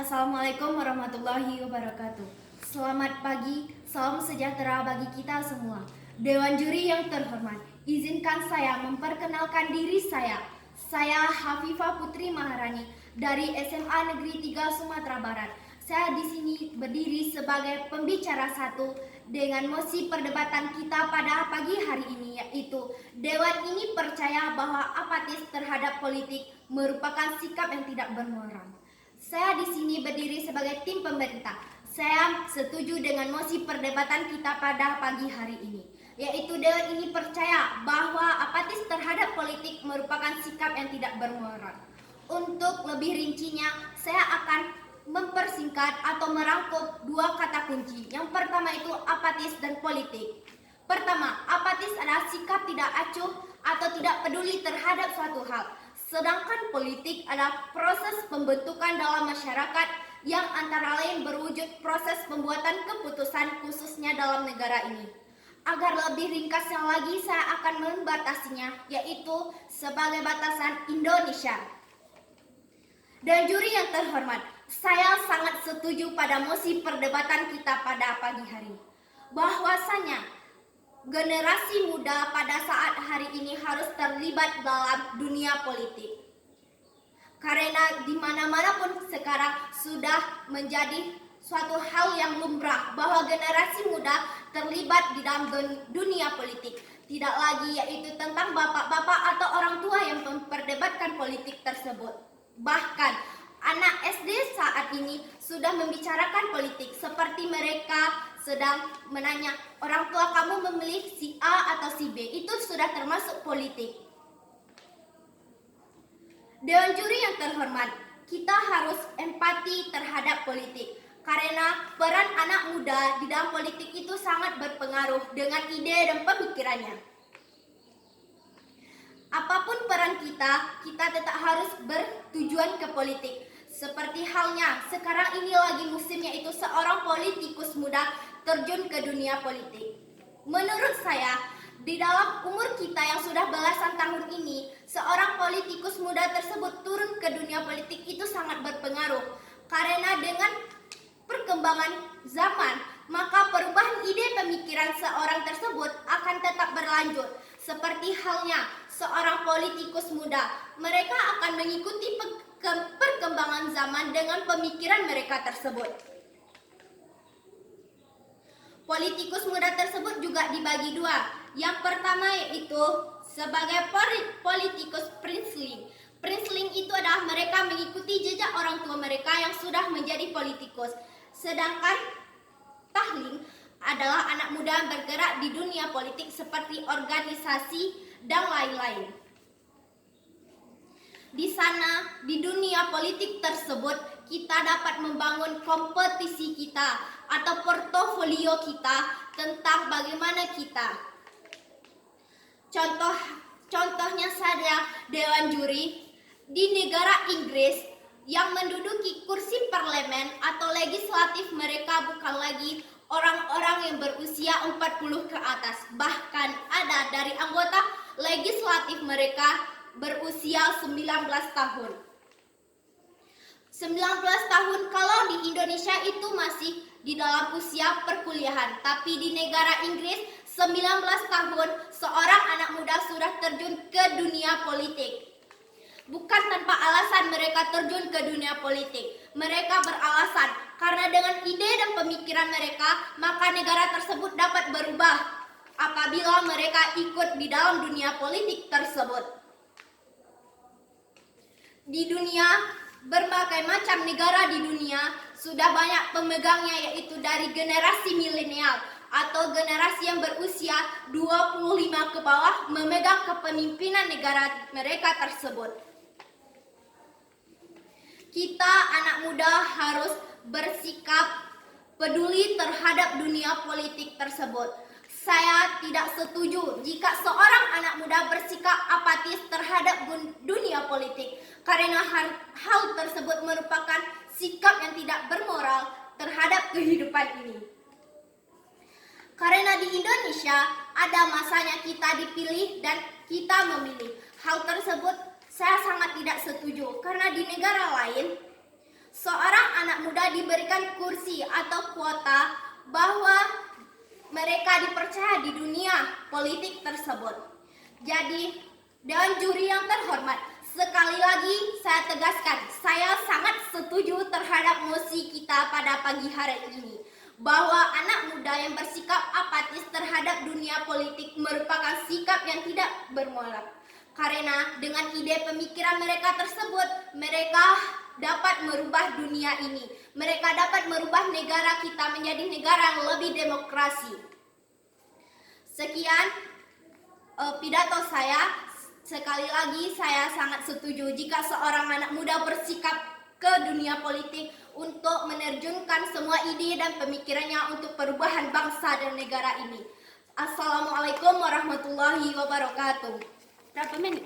Assalamualaikum warahmatullahi wabarakatuh. Selamat pagi, salam sejahtera bagi kita semua. Dewan juri yang terhormat, izinkan saya memperkenalkan diri saya. Saya Hafifah Putri Maharani dari SMA Negeri 3 Sumatera Barat. Saya di sini berdiri sebagai pembicara satu dengan mosi perdebatan kita pada pagi hari ini, yaitu Dewan ini percaya bahwa apatis terhadap politik merupakan sikap yang tidak bermoral. Saya di sini berdiri sebagai tim pemerintah. Saya setuju dengan mosi perdebatan kita pada pagi hari ini, yaitu Dewan ini percaya bahwa apatis terhadap politik merupakan sikap yang tidak bermoral. Untuk lebih rincinya, saya akan mempersingkat atau merangkup dua kata kunci. Yang pertama itu apatis dan politik. Pertama, apatis adalah sikap tidak acuh atau tidak peduli terhadap suatu hal. Sedangkan politik adalah proses pembentukan dalam masyarakat yang antara lain berwujud proses pembuatan keputusan khususnya dalam negara ini. Agar lebih ringkasnya lagi saya akan membatasinya, yaitu sebagai batasan Indonesia. Dan juri yang terhormat, saya sangat setuju pada mosi perdebatan kita pada pagi hari. Bahwasanya generasi muda pada saat hari ini harus terlibat dalam dunia politik. Karena di mana-mana pun sekarang sudah menjadi suatu hal yang lumrah bahwa generasi muda terlibat di dalam dunia politik. Tidak lagi yaitu tentang bapak-bapak atau orang tua yang memperdebatkan politik tersebut. Bahkan anak SD saat ini sudah membicarakan politik, seperti mereka sedang menanya, orang tua kamu memilih si A atau si B, itu sudah termasuk politik. Dewan juri yang terhormat, kita harus empati terhadap politik, karena peran anak muda di dalam politik itu sangat berpengaruh dengan ide dan pemikirannya. Apapun peran kita tetap harus bertujuan ke politik. Seperti halnya sekarang ini lagi musimnya itu seorang politikus muda terjun ke dunia politik. Menurut saya, di dalam umur kita yang sudah belasan tahun ini, seorang politikus muda tersebut turun ke dunia politik itu sangat berpengaruh. Karena dengan perkembangan zaman, maka perubahan ide pemikiran seorang tersebut akan tetap berlanjut. Seperti halnya seorang politikus muda, mereka akan mengikuti perkembangan zaman dengan pemikiran mereka tersebut. Politikus muda tersebut juga dibagi dua. Yang pertama yaitu sebagai politikus princeling. Princeling itu adalah mereka mengikuti jejak orang tua mereka yang sudah menjadi politikus. Sedangkan tahling adalah anak muda yang bergerak di dunia politik seperti organisasi dan lain-lain. Di sana, di dunia politik tersebut, kita dapat membangun kompetisi kita atau portofolio kita tentang bagaimana kita. Contohnya saja Dewan Juri di negara Inggris yang menduduki kursi parlemen atau legislatif mereka bukan lagi orang-orang yang berusia 40 ke atas. Bahkan ada dari anggota legislatif mereka berusia 19 tahun. 19 tahun kalau di Indonesia itu masih di dalam usia perkuliahan, tapi di negara Inggris 19 tahun seorang anak muda sudah terjun ke dunia politik. Bukan tanpa alasan mereka terjun ke dunia politik. Mereka beralasan karena dengan ide dan pemikiran mereka, maka negara tersebut dapat berubah apabila mereka ikut di dalam dunia politik tersebut. Di dunia, berbagai macam negara di dunia sudah banyak pemegangnya, yaitu dari generasi milenial atau generasi yang berusia 25 ke bawah memegang kepemimpinan negara mereka tersebut. Kita anak muda harus bersikap peduli terhadap dunia politik tersebut. Saya tidak setuju jika seorang anak muda bersikap apatis terhadap dunia politik, karena hal tersebut merupakan sikap yang tidak bermoral terhadap kehidupan ini. Karena di Indonesia ada masanya kita dipilih dan kita memilih. Hal tersebut saya sangat tidak setuju, karena di negara lain seorang anak hanya diberikan kursi atau kuota bahwa mereka dipercaya di dunia politik tersebut. Jadi, Dewan Juri yang terhormat, sekali lagi saya tegaskan, saya sangat setuju terhadap mosi kita pada pagi hari ini, bahwa anak muda yang bersikap apatis terhadap dunia politik merupakan sikap yang tidak bermoral. Karena dengan ide pemikiran mereka tersebut, mereka dapat merubah dunia ini. Mereka dapat merubah negara kita menjadi negara yang lebih demokrasi. Sekian pidato saya. Sekali lagi saya sangat setuju jika seorang anak muda bersikap ke dunia politik untuk menerjunkan semua ide dan pemikirannya untuk perubahan bangsa dan negara ini. Assalamualaikum warahmatullahi wabarakatuh. Berapa menit?